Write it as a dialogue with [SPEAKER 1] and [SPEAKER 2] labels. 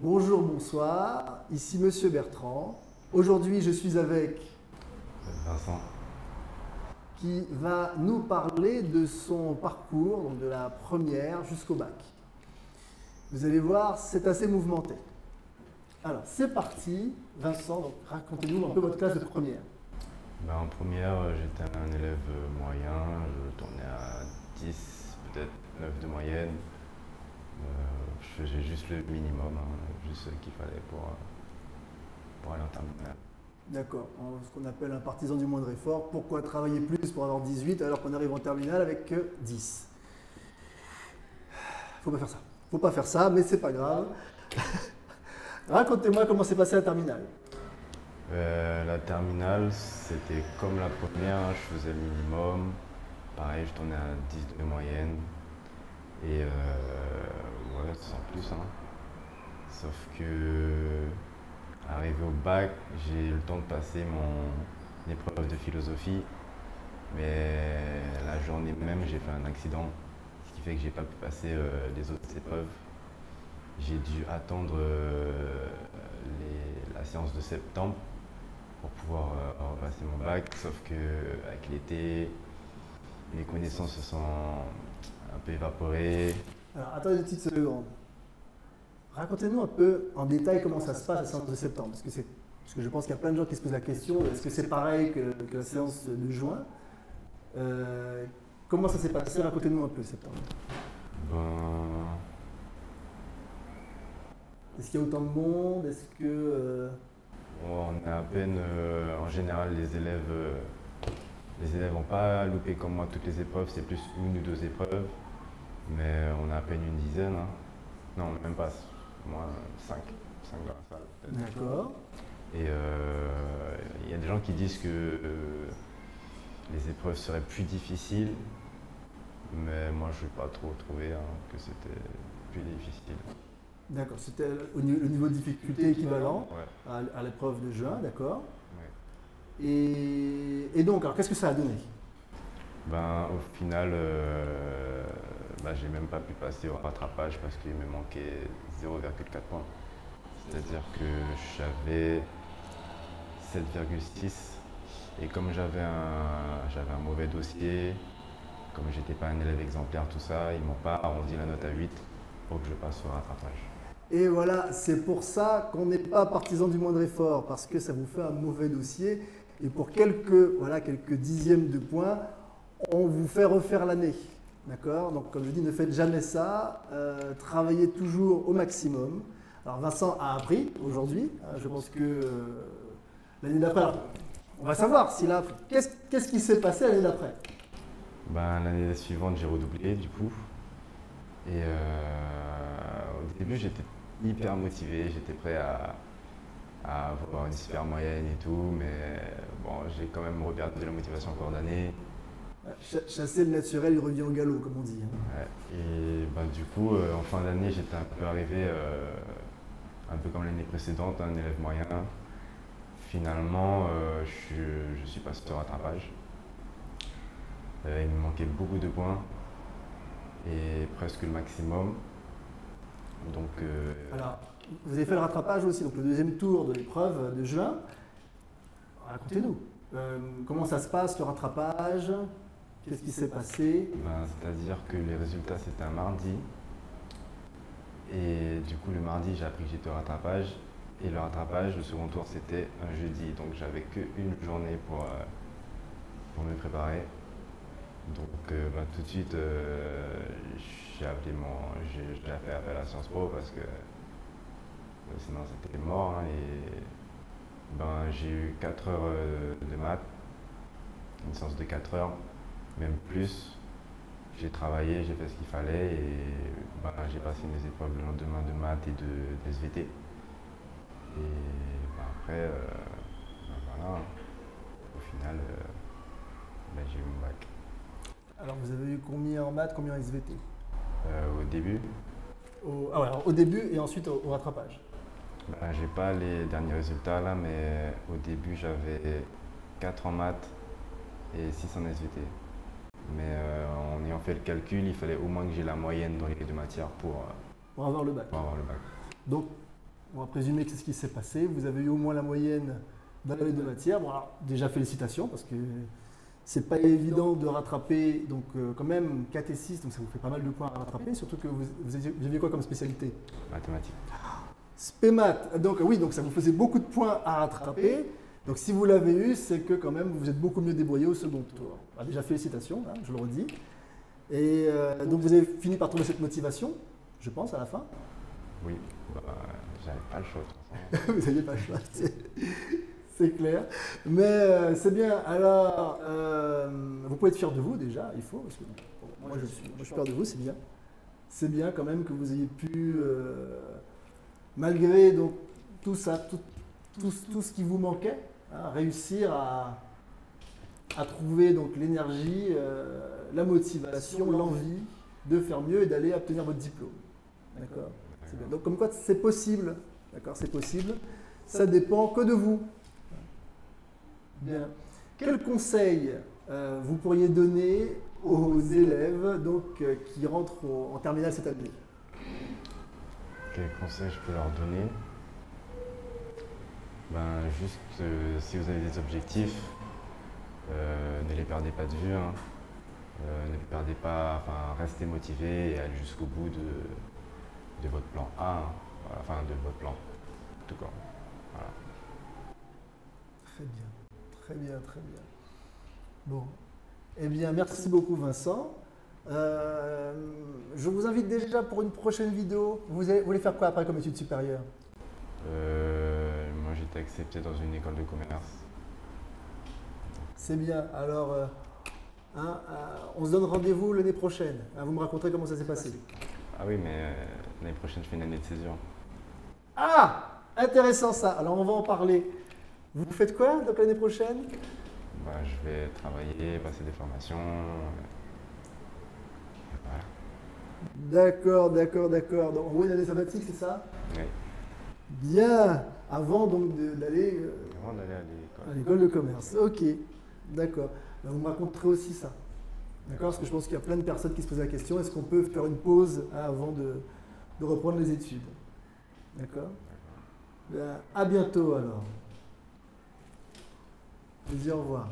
[SPEAKER 1] Bonjour, bonsoir, ici Monsieur Bertrand. Aujourd'hui, je suis avec
[SPEAKER 2] Vincent.
[SPEAKER 1] qui va nous parler de son parcours, donc de la première jusqu'au bac. Vous allez voir, c'est assez mouvementé. Alors, c'est parti. Vincent, donc, racontez-nous un peu votre classe de première.
[SPEAKER 2] En première, j'étais un élève moyen, je tournais à 10, peut-être 9 de moyenne. Je faisais juste le minimum, juste ce qu'il fallait pour aller en terminale.
[SPEAKER 1] D'accord, ce qu'on appelle un partisan du moindre effort. Pourquoi travailler plus pour avoir 18 alors qu'on arrive en terminale avec que 10? Faut pas faire ça. Faut pas faire ça, mais c'est pas grave. Racontez-moi comment s'est passée la terminale.
[SPEAKER 2] La terminale, c'était comme la première, je faisais le minimum. Pareil, je tournais à 10 de moyenne. Et ouais, sans plus. Sauf que, arrivé au bac, j'ai eu le temps de passer mon épreuve de philosophie. Mais la journée même, j'ai fait un accident, ce qui fait que j'ai pas pu passer les autres épreuves. J'ai dû attendre la séance de septembre pour pouvoir repasser mon bac, sauf que avec l'été, mes connaissances se sont un peu évaporées.
[SPEAKER 1] Alors, attendez une petite seconde. Racontez-nous un peu en détail comment ça se passe la séance de septembre. Parce que je pense qu'il y a plein de gens qui se posent la question, est-ce que c'est pareil que la séance de juin? Comment ça s'est passé? Racontez-nous un peu septembre.
[SPEAKER 2] Ben,
[SPEAKER 1] Est-ce qu'il y a autant de monde? Est-ce que...
[SPEAKER 2] on est à peine, en général, les élèves n'ont pas loupé comme moi toutes les épreuves, c'est plus une ou deux épreuves, mais on a à peine une dizaine. Non, même pas, moi, 5 dans la salle peut-être.
[SPEAKER 1] D'accord.
[SPEAKER 2] Et il y a des gens qui disent que les épreuves seraient plus difficiles, mais moi je n'ai pas trop trouvé que c'était plus difficile.
[SPEAKER 1] D'accord, c'était le niveau de difficulté équivalent
[SPEAKER 2] Ouais.
[SPEAKER 1] à l'épreuve de juin, d'accord.
[SPEAKER 2] Ouais.
[SPEAKER 1] Et donc, alors qu'est-ce que ça a donné?
[SPEAKER 2] Au final, j'ai même pas pu passer au rattrapage parce qu'il me manquait 0,4 points. C'est-à-dire que j'avais 7,6 et comme j'avais un mauvais dossier, comme j'étais pas un élève exemplaire, tout ça, ils m'ont pas arrondi la note à 8 pour que je passe au rattrapage.
[SPEAKER 1] Et voilà, c'est pour ça qu'on n'est pas partisan du moindre effort, parce que ça vous fait un mauvais dossier. Et pour quelques dixièmes de points, on vous fait refaire l'année. D'accord? Donc, comme je dis, ne faites jamais ça. Travaillez toujours au maximum. Alors, Vincent a appris aujourd'hui. Je pense que l'année d'après, on va savoir s'il a appris. Qu'est-ce qui s'est passé l'année d'après?
[SPEAKER 2] L'année suivante, j'ai redoublé du coup. Et au début, j'étais hyper motivé, j'étais prêt à avoir une super moyenne et tout, mais bon, j'ai quand même reperdu la motivation en cours d'année.
[SPEAKER 1] Chasser le naturel, il revient au galop, comme on dit.
[SPEAKER 2] Ouais. Et du coup, en fin d'année, j'étais un peu arrivé, un peu comme l'année précédente, un élève moyen. Finalement, je suis passé au rattrapage. Il me manquait beaucoup de points et presque le maximum. Donc,
[SPEAKER 1] Alors, vous avez fait le rattrapage aussi, donc le deuxième tour de l'épreuve de juin. Racontez-nous. Comment ça se passe le rattrapage? Qu'est-ce qui s'est passé?
[SPEAKER 2] C'est-à-dire que les résultats c'était un mardi. Et du coup, le mardi, j'ai appris que j'étais au rattrapage. Et le rattrapage, le second tour, c'était un jeudi. Donc, j'avais qu'une journée pour me préparer. Donc, tout de suite, j'ai fait appel à Sciences Po parce que sinon c'était mort. Et j'ai eu 4 heures de maths, une séance de 4 heures, même plus. J'ai travaillé, j'ai fait ce qu'il fallait et j'ai passé mes épreuves le lendemain de maths et de SVT. Et après, voilà, au final, j'ai eu mon bac.
[SPEAKER 1] Alors, vous avez eu combien en maths, combien en SVT?
[SPEAKER 2] Au début,
[SPEAKER 1] Au début et ensuite au rattrapage.
[SPEAKER 2] j'ai pas les derniers résultats là, mais au début j'avais 4 en maths et 6 en SVT. Mais en ayant fait le calcul, il fallait au moins que j'ai la moyenne dans les deux matières pour
[SPEAKER 1] Pour avoir le bac.
[SPEAKER 2] avoir le bac.
[SPEAKER 1] Donc, on va présumer que c'est ce qui s'est passé. Vous avez eu au moins la moyenne dans les deux matières. Bon, alors, déjà félicitations parce que c'est pas évident de rattraper, donc quand même 4 et 6, donc ça vous fait pas mal de points à rattraper, surtout que vous aviez quoi comme spécialité?
[SPEAKER 2] Mathématiques.
[SPEAKER 1] Spémat, donc oui, donc ça vous faisait beaucoup de points à rattraper. Donc si vous l'avez eu, c'est que quand même vous êtes beaucoup mieux débrouillé au second tour. Alors, déjà félicitations, hein, je le redis. Et donc vous avez fini par trouver cette motivation, je pense, à la fin.
[SPEAKER 2] Oui, bah, j'avais pas le choix. De toute façon.
[SPEAKER 1] Vous n'aviez pas le choix, c'est clair. Mais c'est bien. Alors, vous pouvez être fier de vous déjà, il faut. Parce que, bon, moi, je suis fier de vous, c'est bien. C'est bien quand même que vous ayez pu, malgré donc, tout ça, tout ce qui vous manquait, hein, réussir à trouver donc l'énergie, la motivation, l'envie de faire mieux et d'aller obtenir votre diplôme. D'accord. C'est bien. Donc comme quoi c'est possible. D'accord, c'est possible. Ça dépend que de vous. Bien. Quel conseil vous pourriez donner aux élèves donc, qui rentrent en terminale cette année?
[SPEAKER 2] Quel conseil je peux leur donner? Ben, juste, si vous avez des objectifs, ne les perdez pas de vue. Hein. Ne les perdez pas, enfin, restez motivés et allez jusqu'au bout de votre plan A, hein. Enfin de votre plan, en tout cas. Voilà.
[SPEAKER 1] Très bien, très bien, très bien. Bon, eh bien, merci beaucoup Vincent. Je vous invite déjà pour une prochaine vidéo. Vous voulez faire quoi après comme études supérieures?
[SPEAKER 2] Moi, j'ai été accepté dans une école de commerce.
[SPEAKER 1] C'est bien. Alors, on se donne rendez-vous l'année prochaine. Hein, vous me raconterez comment ça s'est passé.
[SPEAKER 2] Ah oui, mais l'année prochaine, je fais une année de césure.
[SPEAKER 1] Ah, intéressant ça. Alors, on va en parler. Vous faites quoi donc l'année prochaine?
[SPEAKER 2] Bah, je vais travailler, passer des formations. Voilà.
[SPEAKER 1] D'accord, d'accord, d'accord. Donc, en gros, une année sabbatique, c'est ça?
[SPEAKER 2] Oui.
[SPEAKER 1] Bien. Avant donc d'aller
[SPEAKER 2] Avant d'aller
[SPEAKER 1] à l'école de commerce. Ok, d'accord. Ben, vous me raconterez aussi ça. D'accord? Parce que je pense qu'il y a plein de personnes qui se posent la question, est-ce qu'on peut faire une pause avant de reprendre les études? D'accord? Ben, à bientôt alors. Je vous dis au revoir.